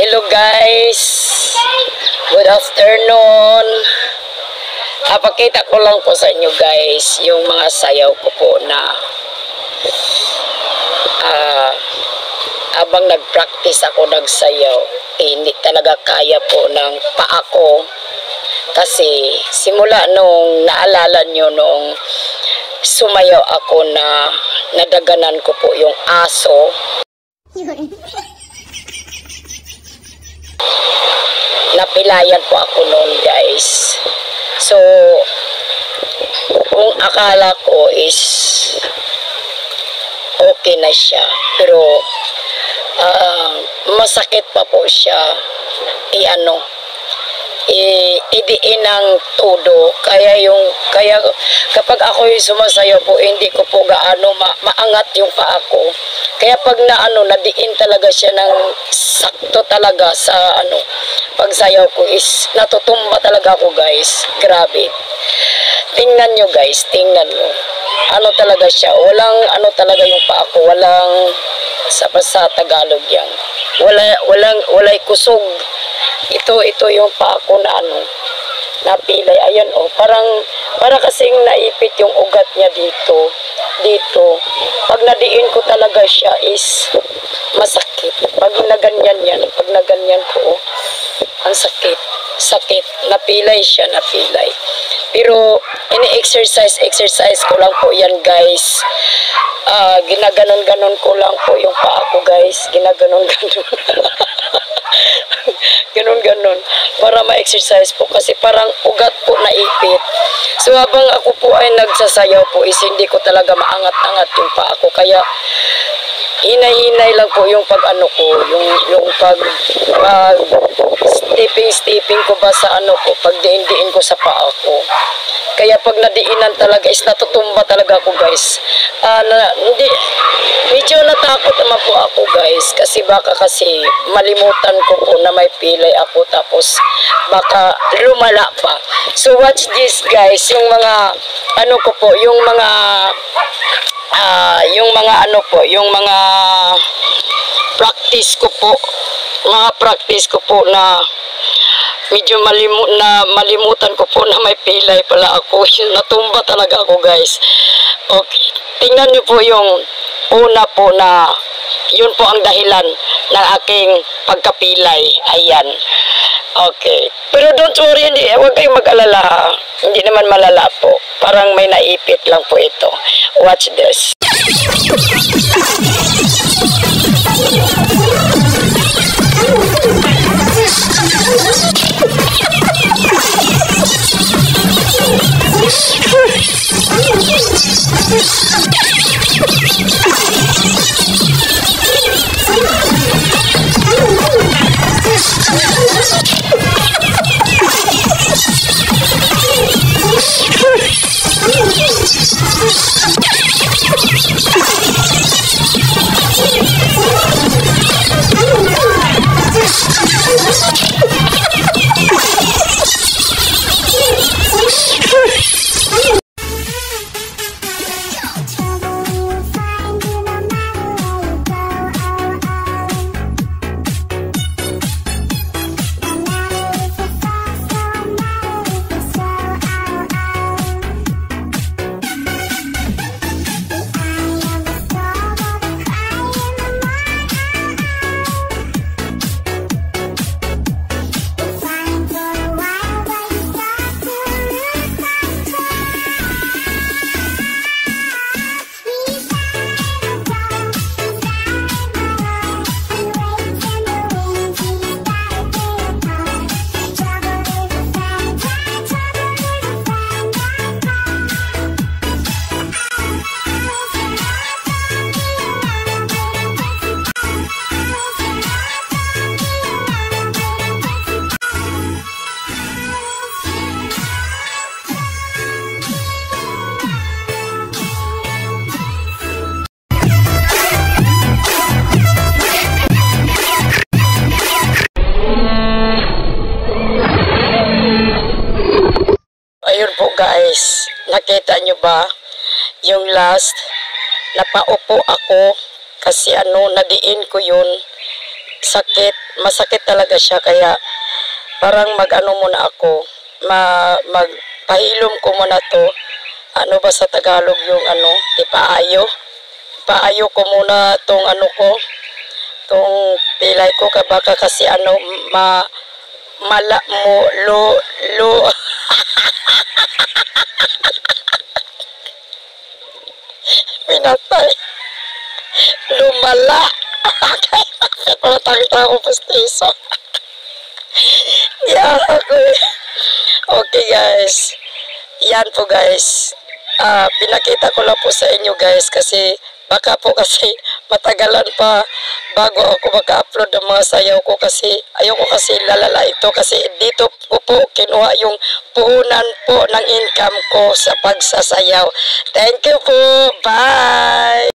Hello guys, good afternoon. Pakita ko lang po sa inyo guys yung mga sayaw ko po na habang nag-practice ako nagsayaw, hindi talaga kaya po ng paa ko. Kasi simula nung naalala nyo nung sumayaw ako na nadaganan ko po yung aso. Napilayan po ako noon guys. So kung akala ko is okay na siya, pero masakit pa po siya idiin ng todo. Kaya kapag ako yung sumasayaw po, hindi ko po gaano maangat yung paa ko. Kaya pag nadiin talaga siya ng sakto talaga sa pagsayaw ko is natutumba talaga ako guys. Grabe. Tingnan nyo guys, tingnan nyo. Talaga siya. Walang talaga yung paa ko. Walang sa Tagalog yan. Walay kusog. Ito yung paa ko na napilay. Ayan para kasing naipit yung ugat niya dito. Pag nadiin ko talaga siya is masakit. Pag naganyan yan, ko, ang sakit. Napilay siya. Pero exercise ko lang po yan guys. Ginaganon ko lang po yung paa ko guys. Ginaganon ganon para ma-exercise po, kasi parang ugat po naipit. So habang ako po ay nagsasayaw po is hindi ko talaga maangat-angat yung paa ko, kaya hinay-hinay lang po yung pag stepping ko ba sa pag diin ko sa paa ko. Kaya pag nadiinan talaga is natutumba talaga ako guys. Medyo natakot naman po ako guys, kasi baka malimutan ko po na may pilay ako, tapos baka lumala pa. So watch this guys, yung mga yung mga practice ko po na medyo malimutan ko po na may pilay pala ako. Natumba talaga ako guys. Okay, tingnan niyo po yung una po na yun po ang dahilan ng aking pagkapilay. Ayan. Okay. Pero don't worry, huwag kayong mag-alala. Hindi naman malala po. Parang may naipit lang po ito. Watch this. Ayun po guys, nakita nyo ba yung last napaupo ako kasi nadiin ko yun sakit, masakit talaga siya, kaya parang mag-ano muna ako, magpahilom ko muna to. Ano ba sa Tagalog yung ano, ipaayo ko muna tong ano ko, tong pilay ko, baka kasi ano, mala mo, lo, pinatay, lumala. Matangta ko pastiso. Yeah, okay. Okay guys, yan po guys. Pinakita ko lang po sa inyo guys, kasi baka po kasi matagalan pa bago ako maka-upload ng mga sayaw ko, kasi ayoko kasi lalala ito, kasi dito ko po kinuha yung puhunan po ng income ko sa pagsasayaw. Thank you po. Bye!